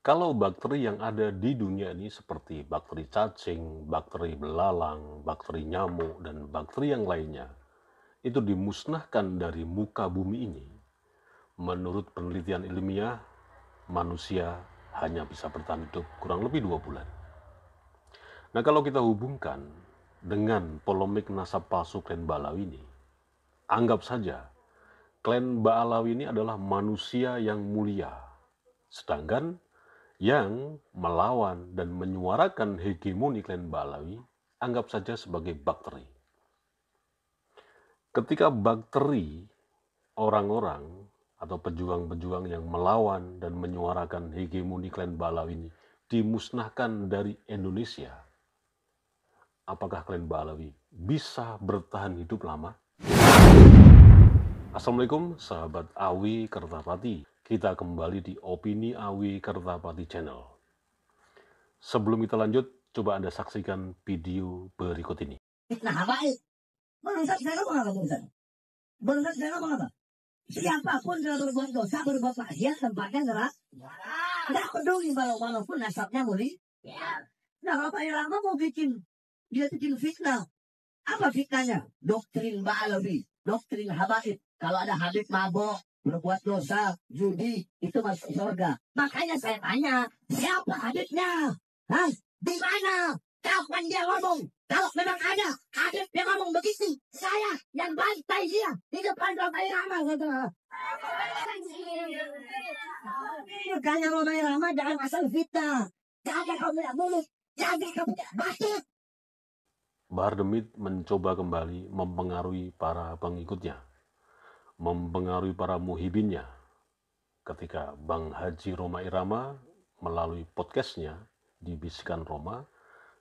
Kalau bakteri yang ada di dunia ini seperti bakteri cacing, bakteri belalang, bakteri nyamuk, dan bakteri yang lainnya, itu dimusnahkan dari muka bumi ini. Menurut penelitian ilmiah, manusia hanya bisa bertahan hidup kurang lebih 2 bulan. Nah, kalau kita hubungkan dengan polemik nasab palsu klan Ba'alawi ini, anggap saja klan Ba'alawi ini adalah manusia yang mulia. Sedangkan yang melawan dan menyuarakan hegemoni klan Ba'alawi, anggap saja sebagai bakteri. Ketika bakteri, orang-orang atau pejuang-pejuang yang melawan dan menyuarakan hegemoni klan Ba'alawi ini dimusnahkan dari Indonesia, apakah klan Ba'alawi bisa bertahan hidup lama? Assalamualaikum sahabat Awi Kertapati. Kita kembali di Opini Awi Kertapati Channel. Sebelum kita lanjut, coba Anda saksikan video berikut ini. Nah, baik. Bangsat saya apa bangsat? Bangsat saya apa? Siapapun yang berbuat dosa, berbuat maksiat, tempatnya neraka. Tidak peduli walaupun nasabnya mulia. Nah, kalau Pak Irama mau dia bikin fitnah. Apa fitnahnya? Doktrin Ba'alawi, doktrin Habaib. Kalau ada Habib mabok, berbuat dosa, judi, itu masuk surga. Makanya saya tanya, siapa Habibnya? Hah? Di mana? Kapan dia ngomong? Kalau memang ada Habib yang ngomong begitu, saya yang bantai dia di depan Bapak Irama. Makanya Bapak Irama jangan asal fitnah. Jaga kamu yang mulut, jaga kamu yang batuk. Bahar Demit mencoba kembali mempengaruhi para pengikutnya, mempengaruhi para muhibinnya. Ketika Bang Haji Roma Irama melalui podcastnya di Bisikan Roma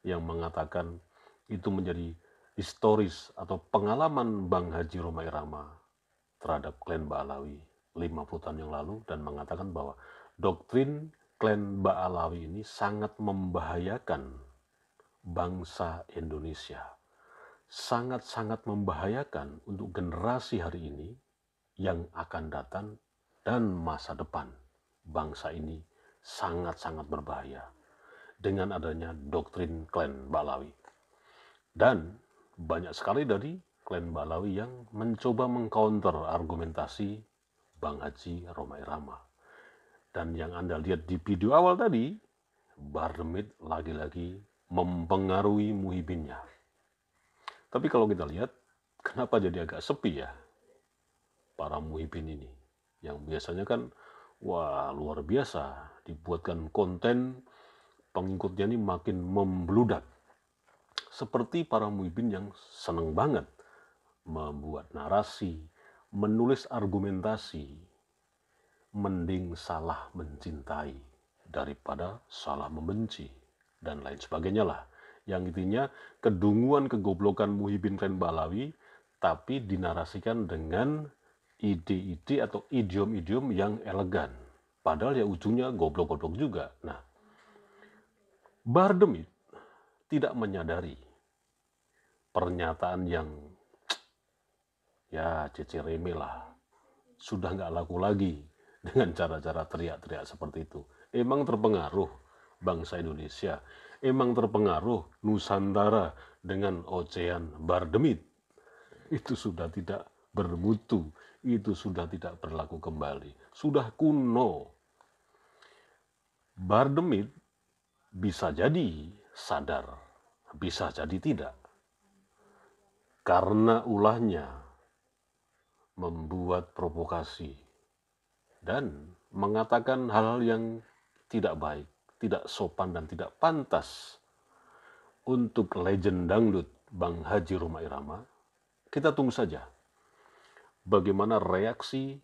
yang mengatakan itu menjadi historis atau pengalaman Bang Haji Roma Irama terhadap klan Ba'alawi 50 tahun yang lalu dan mengatakan bahwa doktrin klan Ba'alawi ini sangat membahayakan bangsa Indonesia. Sangat-sangat membahayakan untuk generasi hari ini yang akan datang dan masa depan. Bangsa ini sangat-sangat berbahaya dengan adanya doktrin klan Ba'alawi. Dan banyak sekali dari klan Ba'alawi yang mencoba mengcounter argumentasi Bang Haji Roma Irama. Dan yang Anda lihat di video awal tadi, Bahar Demit lagi-lagi mempengaruhi muhibinnya. Tapi kalau kita lihat, kenapa jadi agak sepi ya para muhibin ini? Yang biasanya kan, wah luar biasa, dibuatkan konten, pengikutnya ini makin membludak. Seperti para muhibin yang seneng banget membuat narasi, menulis argumentasi, mending salah mencintai daripada salah membenci, dan lain sebagainya lah. Yang intinya kedunguan kegoblokan muhibin klan Ba'alawi, tapi dinarasikan dengan ide-ide atau idiom-idiom yang elegan. Padahal ya ujungnya goblok-goblok juga. Nah, Bahar Demit tidak menyadari pernyataan yang ya cece remeh lah. Sudah nggak laku lagi dengan cara-cara teriak-teriak seperti itu. Emang terpengaruh bangsa Indonesia, emang terpengaruh Nusantara dengan ocehan Bahar Demit. Itu sudah tidak bermutu, itu sudah tidak berlaku kembali, sudah kuno. Bahar Demit bisa jadi sadar, bisa jadi tidak. Karena ulahnya membuat provokasi dan mengatakan hal-hal yang tidak baik, tidak sopan dan tidak pantas untuk legend dangdut Bang Haji Roma Irama. Kita tunggu saja bagaimana reaksi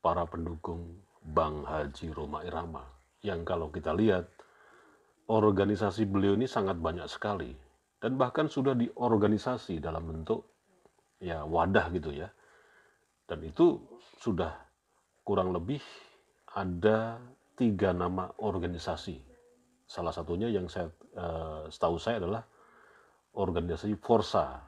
para pendukung Bang Haji Roma Irama. Yang kalau kita lihat, organisasi beliau ini sangat banyak sekali. Dan bahkan sudah diorganisasi dalam bentuk ya wadah gitu ya. Dan itu sudah kurang lebih ada 3 nama organisasi. Salah satunya yang setahu saya adalah organisasi Forsa.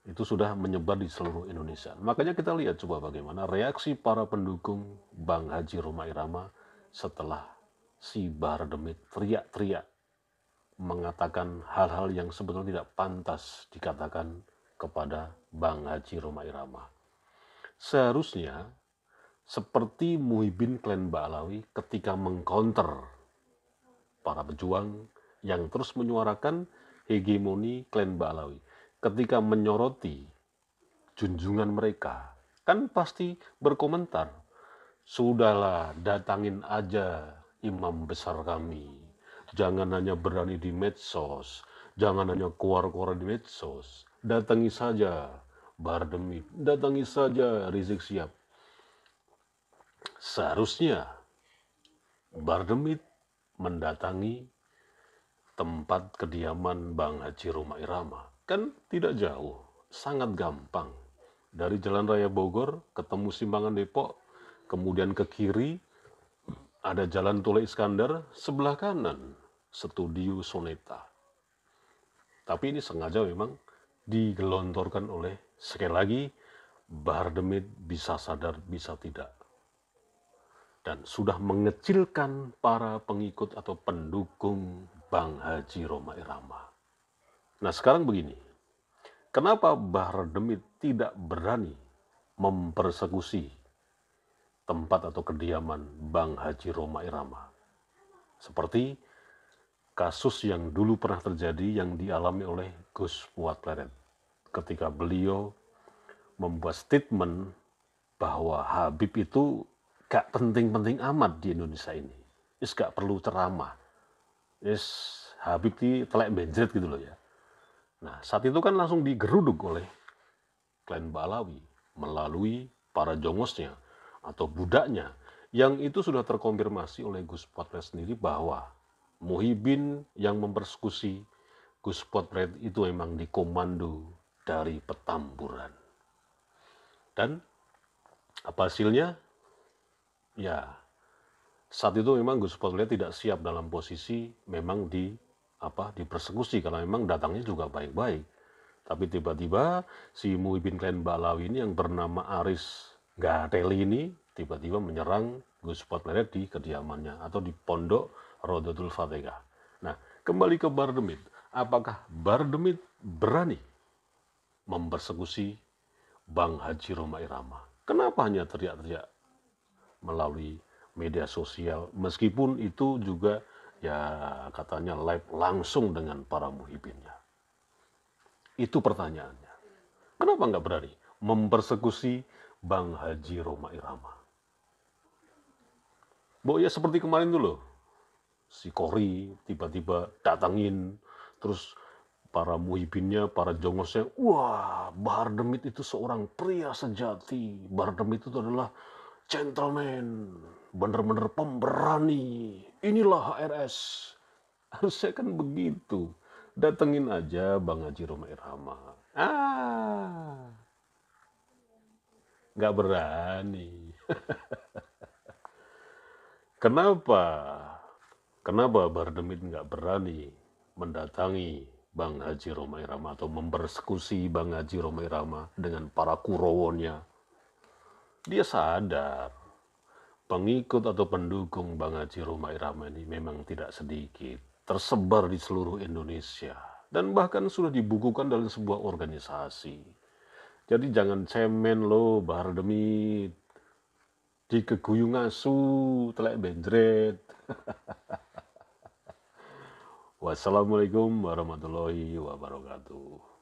Itu sudah menyebar di seluruh Indonesia. Makanya kita lihat coba bagaimana reaksi para pendukung Bang Haji Roma Irama setelah si Bahar Demit teriak-teriak mengatakan hal-hal yang sebetulnya tidak pantas dikatakan kepada Bang Haji Rhoma Irama. Seharusnya seperti Muhyiddin Klen Ba'alawi ketika mengcounter para pejuang yang terus menyuarakan hegemoni Klen Ba'alawi, ketika menyoroti junjungan mereka, kan pasti berkomentar, sudahlah datangin aja imam besar kami, jangan hanya berani di medsos, jangan hanya keluar-keluar di medsos, datangi saja Bahar Demit, datangi saja Rizik Syihab. Seharusnya Bahar Demit mendatangi tempat kediaman Bang Haji Rhoma Irama. Kan tidak jauh, sangat gampang. Dari Jalan Raya Bogor, ketemu Simpangan Depok, kemudian ke kiri, ada Jalan Tule Iskandar, sebelah kanan, Studio Soneta. Tapi ini sengaja memang digelontorkan oleh, sekali lagi, Bahar Demit bisa sadar, bisa tidak. Dan sudah mengecilkan para pengikut atau pendukung Bang Haji Rhoma Irama. Nah sekarang begini, kenapa Bahar Demit tidak berani mempersekusi tempat atau kediaman Bang Haji Rhoma Irama? Seperti kasus yang dulu pernah terjadi yang dialami oleh Gus Fuad Pleret. Ketika beliau membuat statement bahwa Habib itu gak penting-penting amat di Indonesia ini. Gak perlu ceramah. Habib ini telek benjret gitu loh ya. Nah saat itu kan langsung digeruduk oleh Klen Ba'alawi melalui para jongosnya atau budaknya, yang itu sudah terkonfirmasi oleh Gus Fuad Pleret sendiri bahwa Muhyiddin yang mempersekusi Gus Fuad Pleret itu memang dikomando dari Petamburan. Dan apa hasilnya? Ya, saat itu memang Gus Fuad Pleret tidak siap dalam posisi memang dipersekusi, karena memang datangnya juga baik-baik. Tapi tiba-tiba si Muhyiddin Klen Ba'alawi ini yang bernama Aris Gateli ini tiba-tiba menyerang Gus Fuad Pleret di kediamannya atau di Pondok Rodotul Fatihah. Nah, kembali ke Bahar Demit. Apakah Bahar Demit berani mempersekusi Bang Haji Rhoma Irama? Kenapa hanya teriak-teriak melalui media sosial, meskipun itu juga ya katanya live langsung dengan para muhibinnya? Itu pertanyaannya. Kenapa nggak berani mempersekusi Bang Haji Rhoma Irama? Ya seperti kemarin dulu, si Kori tiba-tiba datangin, terus para muhibinnya, para jongosnya, wah Bahar Demit itu seorang pria sejati, Bahar Demit itu adalah gentleman, bener-bener pemberani, inilah HRS. Harusnya kan begitu. Datengin aja Bang Haji Rhoma Irama. Nggak berani. Kenapa Bahar Demit nggak berani mendatangi Bang Haji Rhoma Irama atau mempersekusi Bang Haji Rhoma Irama dengan para kurowonya? Dia sadar pengikut atau pendukung Bang Haji Rhoma Irama ini memang tidak sedikit, tersebar di seluruh Indonesia dan bahkan sudah dibukukan dalam sebuah organisasi. Jadi jangan cemen lo Bahar Demit, dikeguyung asu, telek benjret. Wassalamualaikum warahmatullahi wabarakatuh.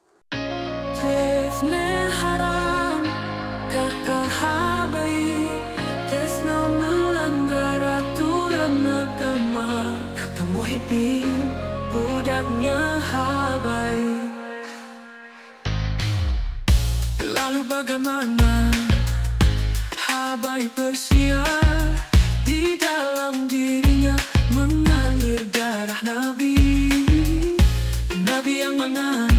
Kakak habaib, Tesno melanggar aturan agama. Kata Muhyiddin, budaknya habaib. Lalu bagaimana habaib bersiar di dalam dirinya mengalir darah Nabi. Nabi yang mana?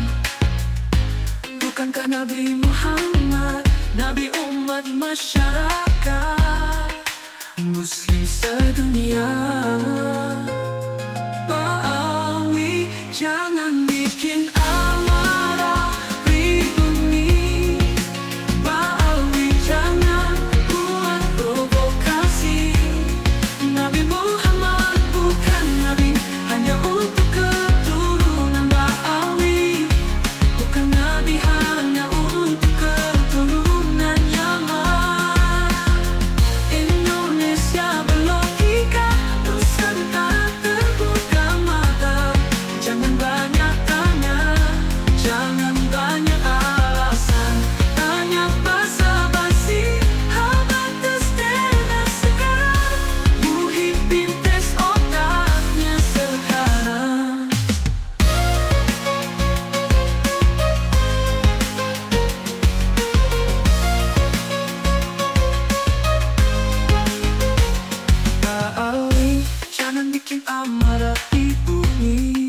Bukankah Nabi Muhammad, Nabi umat masyarakat Muslim sedunia? Ba'alawi, jangan bikin amarah pribumi. Ba'alawi, jangan buat provokasi. Nabi Muhammad jangan bikin amarah di bumi.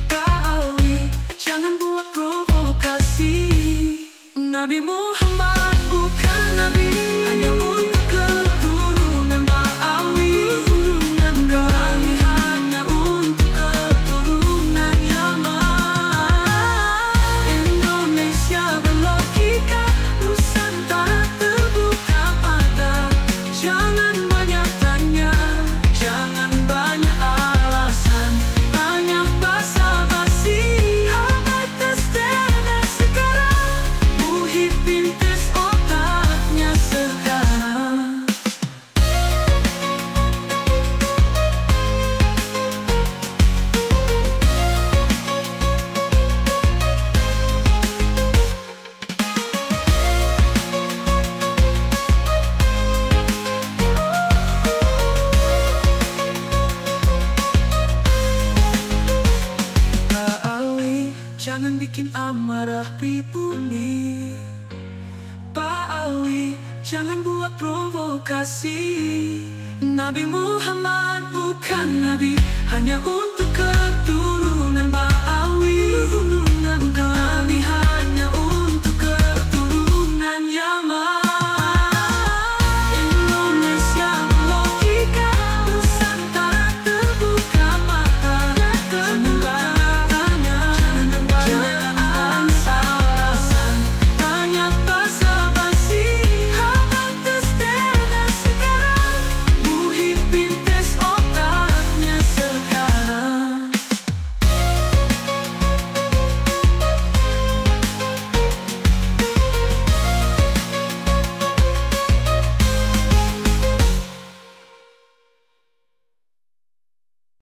Pak Ali, jangan buat provokasi. Nabi Muhammad bukan nabi, hanya untuk keturunan Ba'awi. Kami hanya untuk keturunan Yaman. Indonesia berlogika, Nusantara terbuka mata. Jangan banyak tanya, jangan banyak alasan, banyak basa-basi. Hambat tes DNA sekarang, Muhyiddin tes otaknya sekarang. Pak Ali, jangan bikin amarah di bumi. Pak Ali, jangan buat provokasi. Nabi Muhammad bukan nabi, hanya untuk keturunan Ba'awi.